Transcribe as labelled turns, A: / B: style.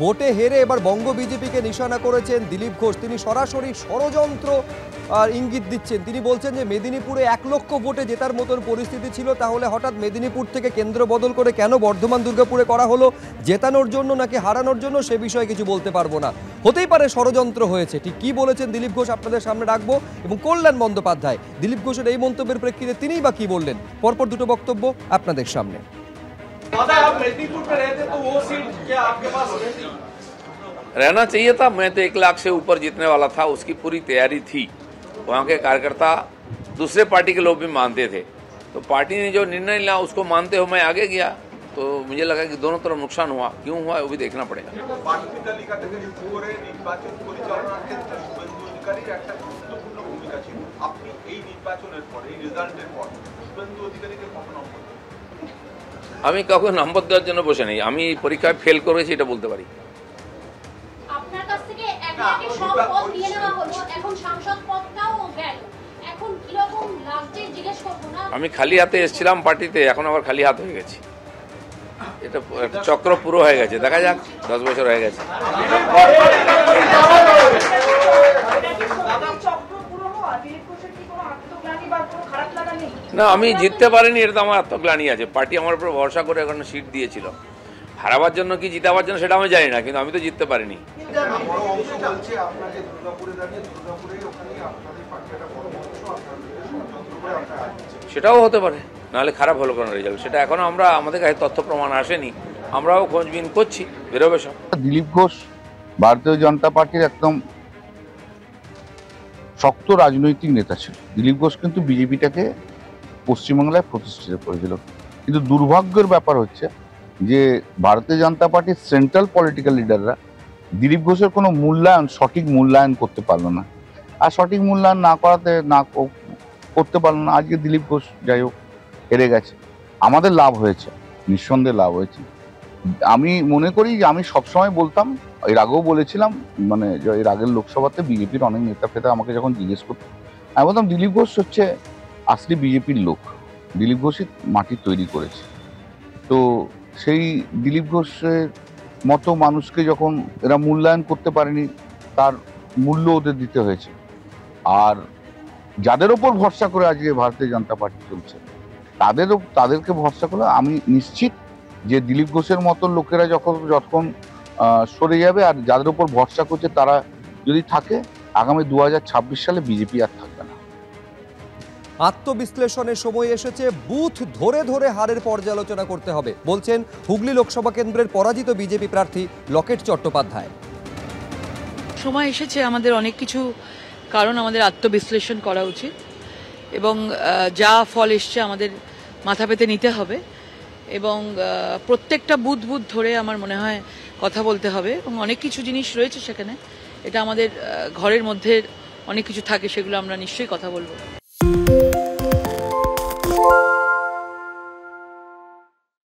A: ভোটে হেরে এবার বঙ্গ বিজেপিকে নিশানা করেছেন দিলীপ ঘোষ। তিনি সরাসরি ষড়যন্ত্র আর ইঙ্গিত দিচ্ছেন। তিনি বলছেন যে মেদিনীপুরে 1 লক্ষ ভোটে জেতার মতন পরিস্থিতি ছিল, তাহলে হঠাৎ মেদিনীপুর থেকে কেন্দ্র বদল করে কেন বর্ধমান দুর্গাপুরে করা হলো, জেতানোর জন্য নাকি হারানোর জন্য, সে বিষয়ে কিছু বলতে পারবো না। হতেই পারে ষড়যন্ত্র হয়েছে। ঠিক কি বলেছেন দিলীপ ঘোষ আপনাদের সামনে রাখবো, এবং কল্যাণ বন্দ্যোপাধ্যায় দিলীপ ঘোষের এই মন্তব্যের প্রেক্ষিতে তিনিই বা কি বললেন, পরপর দুটো বক্তব্য আপনাদের সামনে।
B: आप मेदिनीपुर पे रहते तो वो सीट क्या आपके पास रहती?
C: रहना चाहिए था। मैं तो 1 लाख से ऊपर जीतने वाला था, उसकी पूरी तैयारी थी। वहाँ के कार्यकर्ता दूसरे पार्टी के लोग भी मानते थे, तो पार्टी ने जो निर्णय लिया उसको मानते हुए मैं आगे गया। तो मुझे लगा कि दोनों तरफ नुकसान हुआ, क्यों हुआ वो भी देखना पड़ेगा। আমি কাউকে নম্বর দেওয়ার জন্য বসে নেই, আমি পরীক্ষায় ফেল করেছি এটা বলতে পারি।
D: আপনার কাছ থেকে একে সব পদ নিয়ে নেওয়া হলো, এখন সাংসদ পদটাও গেল, এখন কি রকম লাগছে জিজ্ঞেস করব না। আমি
C: খালি হাতে এসেছিলাম পার্টিতে, এখন আবার খালি হাত হয়ে গেছি। এটা একটা চক্র পুরো হয়ে গেছে, দেখা যাক, 10 বছর হয়ে গেছে। না, আমি জিততে পারিনি, এটা তো আমার আত্মগ্লানি আছে। পার্টি আমার উপর ভরসা করে এখন সিট দিয়েছিল, হারাবার জন্য কি জিতাবার জন্য সেটা আমি জানি না, কিন্তু আমি তো জিততে পারিনি। সেটাও হতে পারে, নাহলে খারাপ হলো কোনো রেজাল্ট, সেটা এখনো আমরা আমাদের কাছে তথ্য প্রমাণ আসেনি, আমরাও খোঁজবিন করছি, বেরোবে সব।
E: দিলীপ ঘোষ ভারতীয় জনতা পার্টির একদম শক্ত রাজনৈতিক নেতা ছিল। দিলীপ ঘোষ কিন্তু বিজেপিটাকে পশ্চিমবাংলায় প্রতিষ্ঠিত করেছিল, কিন্তু দুর্ভাগ্যের ব্যাপার হচ্ছে যে ভারতীয় জনতা পার্টির সেন্ট্রাল পলিটিক্যাল লিডাররা দিলীপ ঘোষের কোনো সঠিক মূল্যায়ন করতে পারলো না, আর সঠিক মূল্যায়ন করতে পারলো না। আজকে দিলীপ ঘোষ যাই হোক হেরে গেছে, আমাদের লাভ হয়েছে, নিঃসন্দেহে লাভ হয়েছে। আমি মনে করি যে আমি সবসময় বলতাম, এর আগেও বলেছিলাম, মানে এর আগের লোকসভাতে বিজেপির অনেক নেতা ফেতা আমাকে যখন জিজ্ঞেস করতো, আমি বলতাম দিলীপ ঘোষ হচ্ছে আসলে বিজেপির লোক, দিলীপ ঘোষই মাটি তৈরি করেছে। তো সেই দিলীপ ঘোষের মতো মানুষকে যখন এরা মূল্যায়ন করতে পারেনি, তার মূল্য ওদের দিতে হয়েছে। আর যাদের ওপর ভরসা করে আজকে ভারতীয় জনতা পার্টি চলছে, তাদেরকে ভরসা করে আমি নিশ্চিত যে দিলীপ ঘোষের মতো লোকেরা যখন সরে যাবে, আর যাদের উপর ভরসা করছে তারা যদি থাকে, আগামী 2026 সালে বিজেপি আর থাকবে না।
A: আত্মবিশ্লেষণের সময় এসেছে, বুথ ধরে ধরে হারের পর্যালোচনা করতে হবে, বলছেন হুগলি লোকসভা কেন্দ্রের পরাজিত বিজেপি প্রার্থী লকেট চট্টোপাধ্যায়।
F: সময় এসেছে আমাদের অনেক কিছু কারণ আমাদের আত্মবিশ্লেষণ করা উচিত, এবং যা ফল এসছে আমাদের মাথা পেতে নিতে হবে, এবং প্রত্যেকটা বুথ ধরে আমার মনে হয় কথা বলতে হবে, এবং অনেক কিছু জিনিস রয়েছে সেখানে, এটা আমাদের ঘরের মধ্যে অনেক কিছু থাকে, সেগুলো আমরা নিশ্চয়ই কথা বলবো।